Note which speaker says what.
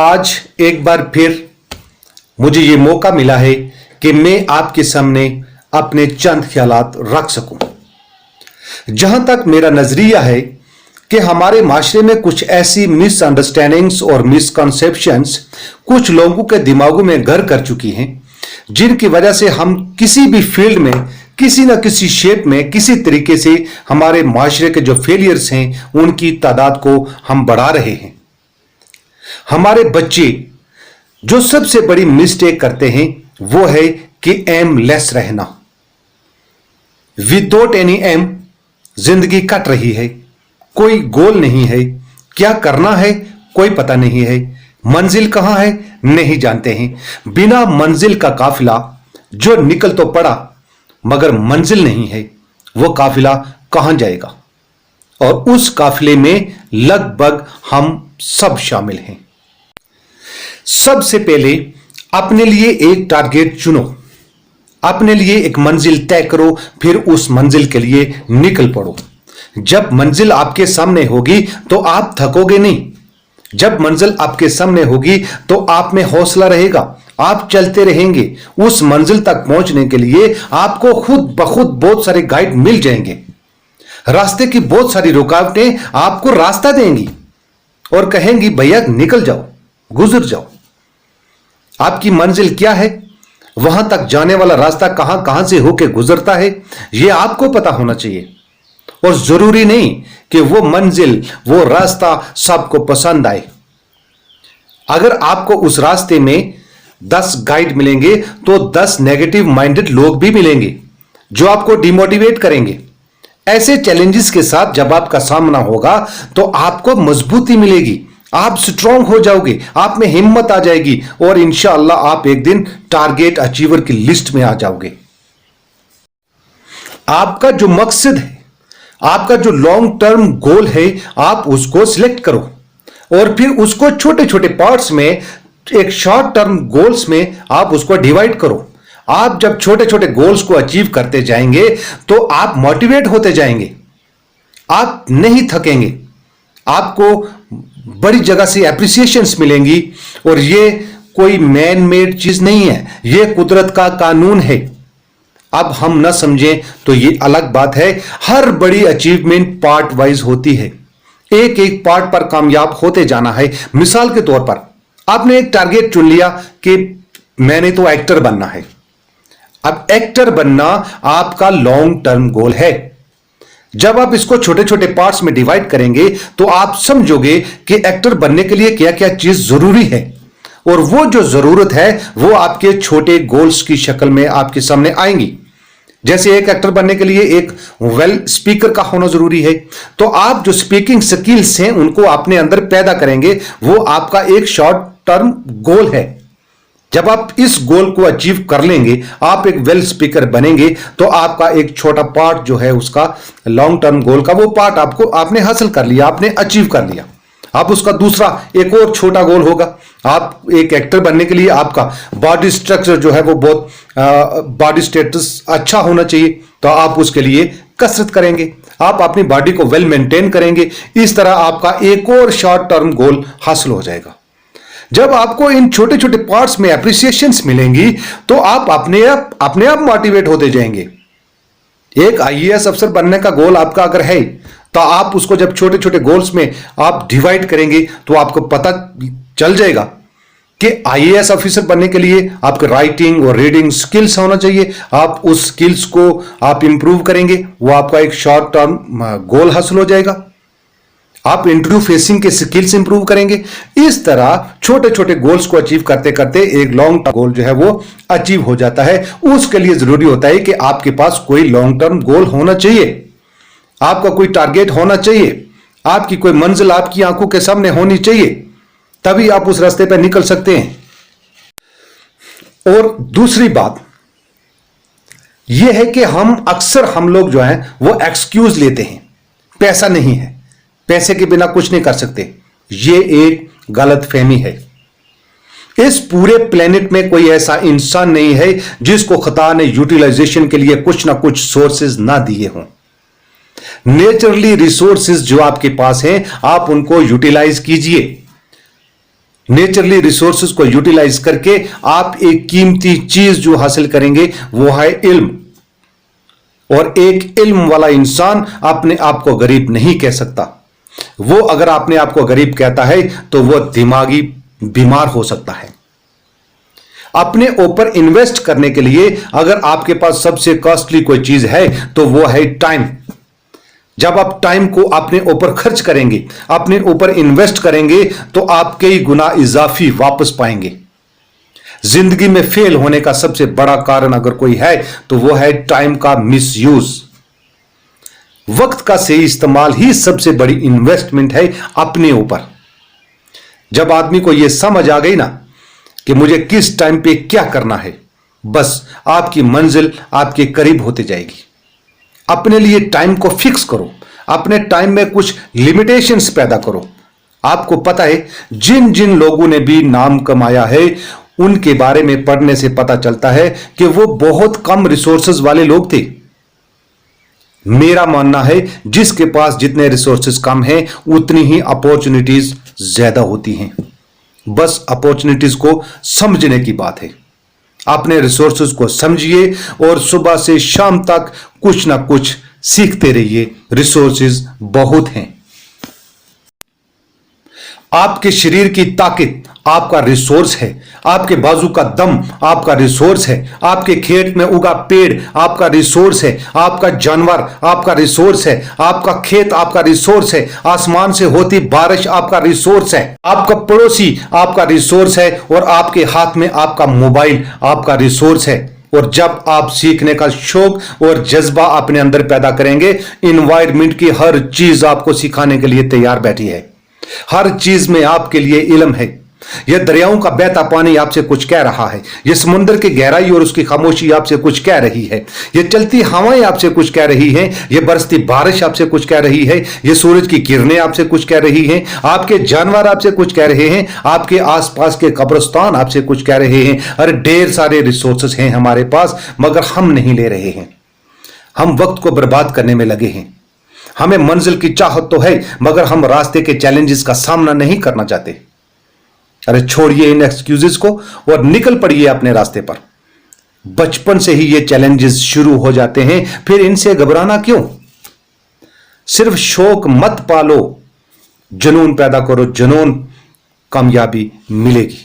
Speaker 1: आज एक बार फिर मुझे ये मौका मिला है कि मैं आपके सामने अपने चंद ख्यालात रख सकूं। जहां तक मेरा नजरिया है कि हमारे माशरे में कुछ ऐसी मिसअंडरस्टैंडिंग्स और मिसकंसेप्शंस कुछ लोगों के दिमागों में घर कर चुकी हैं, जिनकी वजह से हम किसी भी फील्ड में किसी न किसी शेप में किसी तरीके से हमारे माशरे के जो फेलियर्स हैं उनकी तादाद को हम बढ़ा रहे हैं। हमारे बच्चे जो सबसे बड़ी मिस्टेक करते हैं वो है कि एमलेस रहना। विदाउट एनी एम जिंदगी कट रही है, कोई गोल नहीं है, क्या करना है कोई पता नहीं है, मंजिल कहां है नहीं जानते हैं। बिना मंजिल का काफिला जो निकल तो पड़ा मगर मंजिल नहीं है, वो काफिला कहां जाएगा। और उस काफिले में लगभग हम सब शामिल हैं। सबसे पहले अपने लिए एक टारगेट चुनो, अपने लिए एक मंजिल तय करो, फिर उस मंजिल के लिए निकल पड़ो। जब मंजिल आपके सामने होगी तो आप थकोगे नहीं। जब मंजिल आपके सामने होगी तो आप में हौसला रहेगा, आप चलते रहेंगे। उस मंजिल तक पहुंचने के लिए आपको खुद ब खुद बहुत सारे गाइड मिल जाएंगे। रास्ते की बहुत सारी रुकावटें आपको रास्ता देंगी और कहेंगी भैया निकल जाओ, गुजर जाओ। आपकी मंजिल क्या है, वहां तक जाने वाला रास्ता कहां कहां से होकर गुजरता है, यह आपको पता होना चाहिए। और जरूरी नहीं कि वो मंजिल वो रास्ता सबको पसंद आए। अगर आपको उस रास्ते में 10 गाइड मिलेंगे तो 10 नेगेटिव माइंडेड लोग भी मिलेंगे जो आपको डिमोटिवेट करेंगे। ऐसे चैलेंजेस के साथ जब आपका सामना होगा तो आपको मजबूती मिलेगी, आप स्ट्रांग हो जाओगे, आप में हिम्मत आ जाएगी और इंशाअल्लाह आप एक दिन टारगेट अचीवर की लिस्ट में आ जाओगे। आपका जो मकसद है, आपका जो लॉन्ग टर्म गोल है, आप उसको सिलेक्ट करो और फिर उसको छोटे छोटे पार्ट्स में, एक शॉर्ट टर्म गोल्स में आप उसको डिवाइड करो। आप जब छोटे छोटे गोल्स को अचीव करते जाएंगे तो आप मोटिवेट होते जाएंगे, आप नहीं थकेंगे, आपको बड़ी जगह से एप्रिसिएशंस मिलेंगी। और ये कोई मैन मेड चीज नहीं है, ये कुदरत का कानून है। अब हम ना समझें तो ये अलग बात है। हर बड़ी अचीवमेंट पार्ट वाइज होती है, एक एक पार्ट पर कामयाब होते जाना है। मिसाल के तौर पर आपने एक टारगेट चुन लिया कि मैंने तो एक्टर बनना है। अब एक्टर बनना आपका लॉन्ग टर्म गोल है। जब आप इसको छोटे छोटे पार्ट्स में डिवाइड करेंगे तो आप समझोगे कि एक्टर बनने के लिए क्या क्या चीज जरूरी है, और वो जो जरूरत है वो आपके छोटे गोल्स की शक्ल में आपके सामने आएंगी। जैसे एक एक्टर बनने के लिए एक वेल स्पीकर का होना जरूरी है, तो आप जो स्पीकिंग स्किल्स हैं उनको अपने अंदर पैदा करेंगे, वो आपका एक शॉर्ट टर्म गोल है। जब आप इस गोल को अचीव कर लेंगे, आप एक वेल स्पीकर बनेंगे, तो आपका एक छोटा पार्ट जो है उसका लॉन्ग टर्म गोल का, वो पार्ट आपने हासिल कर लिया, आपने अचीव कर लिया। आप उसका दूसरा एक और छोटा गोल होगा। आप एक एक्टर बनने के लिए आपका बॉडी स्ट्रक्चर जो है वो बहुत बॉडी स्टेटस अच्छा होना चाहिए, तो आप उसके लिए कसरत करेंगे, आप अपनी बॉडी को वेल मेंटेन करेंगे। इस तरह आपका एक और शॉर्ट टर्म गोल हासिल हो जाएगा। जब आपको इन छोटे छोटे पार्ट्स में एप्रिसिएशंस मिलेंगी तो आप अपने आप मोटिवेट होते जाएंगे। एक आईएएस अफसर बनने का गोल आपका अगर है तो आप उसको जब छोटे छोटे गोल्स में आप डिवाइड करेंगे तो आपको पता चल जाएगा कि आईएएस ऑफिसर बनने के लिए आपके राइटिंग और रीडिंग स्किल्स होना चाहिए। आप उस स्किल्स को आप इंप्रूव करेंगे, वो आपका एक शॉर्ट टर्म गोल हासिल हो जाएगा। आप इंटरव्यू फेसिंग के स्किल्स इंप्रूव करेंगे। इस तरह छोटे छोटे गोल्स को अचीव करते करते एक लॉन्ग टर्म गोल जो है वो अचीव हो जाता है। उसके लिए जरूरी होता है कि आपके पास कोई लॉन्ग टर्म गोल होना चाहिए, आपका कोई टारगेट होना चाहिए, आपकी कोई मंजिल आपकी आंखों के सामने होनी चाहिए, तभी आप उस रास्ते पर निकल सकते हैं। और दूसरी बात यह है कि हम लोग जो हैं वो एक्सक्यूज लेते हैं, पैसा नहीं है, पैसे के बिना कुछ नहीं कर सकते। यह एक गलत फहमी है। इस पूरे प्लेनेट में कोई ऐसा इंसान नहीं है जिसको खुदा ने यूटिलाइजेशन के लिए कुछ ना कुछ सोर्सेज ना दिए हों। नेचुरली रिसोर्सेज जो आपके पास हैं आप उनको यूटिलाइज कीजिए। नेचुरली रिसोर्सेज को यूटिलाइज करके आप एक कीमती चीज जो हासिल करेंगे वो है इल्म। और एक इल्म वाला इंसान अपने आप को गरीब नहीं कह सकता। वो अगर अपने आप को गरीब कहता है तो वो दिमागी बीमार हो सकता है। अपने ऊपर इन्वेस्ट करने के लिए अगर आपके पास सबसे कॉस्टली कोई चीज है तो वो है टाइम। जब आप टाइम को अपने ऊपर खर्च करेंगे, अपने ऊपर इन्वेस्ट करेंगे, तो आप कई गुना इजाफी वापस पाएंगे। जिंदगी में फेल होने का सबसे बड़ा कारण अगर कोई है तो वो है टाइम का मिसयूज। वक्त का सही इस्तेमाल ही सबसे बड़ी इन्वेस्टमेंट है अपने ऊपर। जब आदमी को यह समझ आ गई ना कि मुझे किस टाइम पे क्या करना है, बस आपकी मंजिल आपके करीब होती जाएगी। अपने लिए टाइम को फिक्स करो, अपने टाइम में कुछ लिमिटेशंस पैदा करो। आपको पता है जिन जिन लोगों ने भी नाम कमाया है उनके बारे में पढ़ने से पता चलता है कि वो बहुत कम रिसोर्सेज वाले लोग थे। मेरा मानना है जिसके पास जितने रिसोर्सेज कम हैं उतनी ही अपॉर्चुनिटीज ज्यादा होती हैं। बस अपॉर्चुनिटीज को समझने की बात है। अपने रिसोर्सेज को समझिए और सुबह से शाम तक कुछ ना कुछ सीखते रहिए। रिसोर्सेज बहुत हैं। आपके शरीर की ताकत आपका रिसोर्स है, आपके बाजू का दम आपका रिसोर्स है, आपके खेत में उगा पेड़ आपका रिसोर्स है, आपका जानवर आपका रिसोर्स है, आपका खेत आपका रिसोर्स है, आसमान से होती बारिश आपका रिसोर्स है, आपका पड़ोसी आपका रिसोर्स है और आपके हाथ में आपका मोबाइल आपका रिसोर्स है। और जब आप सीखने का शौक और जज्बा अपने अंदर पैदा करेंगे, इन्वायरमेंट की हर चीज आपको सिखाने के लिए तैयार बैठी है। हर चीज में आपके लिए इल्म है। यह दरियाओं का बहता पानी आपसे कुछ कह रहा है, यह समुद्र की गहराई और उसकी खामोशी आपसे कुछ कह रही है, यह चलती हवाएं आपसे कुछ कह रही हैं, यह बरसती बारिश आपसे कुछ कह रही है, यह सूरज की किरणें आपसे कुछ कह रही हैं, आपके जानवर आपसे कुछ कह रहे हैं, आपके आसपास के कब्रिस्तान आपसे कुछ कह रहे हैं। अरे ढेर सारे रिसोर्सेस हैं हमारे पास, मगर हम नहीं ले रहे हैं। हम वक्त को बर्बाद करने में लगे हैं। हमें मंजिल की चाहत तो है मगर हम रास्ते के चैलेंजेस का सामना नहीं करना चाहते। अरे छोड़िए इन एक्सक्यूजेस को और निकल पड़िए अपने रास्ते पर। बचपन से ही ये चैलेंजेस शुरू हो जाते हैं, फिर इनसे घबराना क्यों? सिर्फ शौक मत पालो, जुनून पैदा करो, जुनून कामयाबी मिलेगी।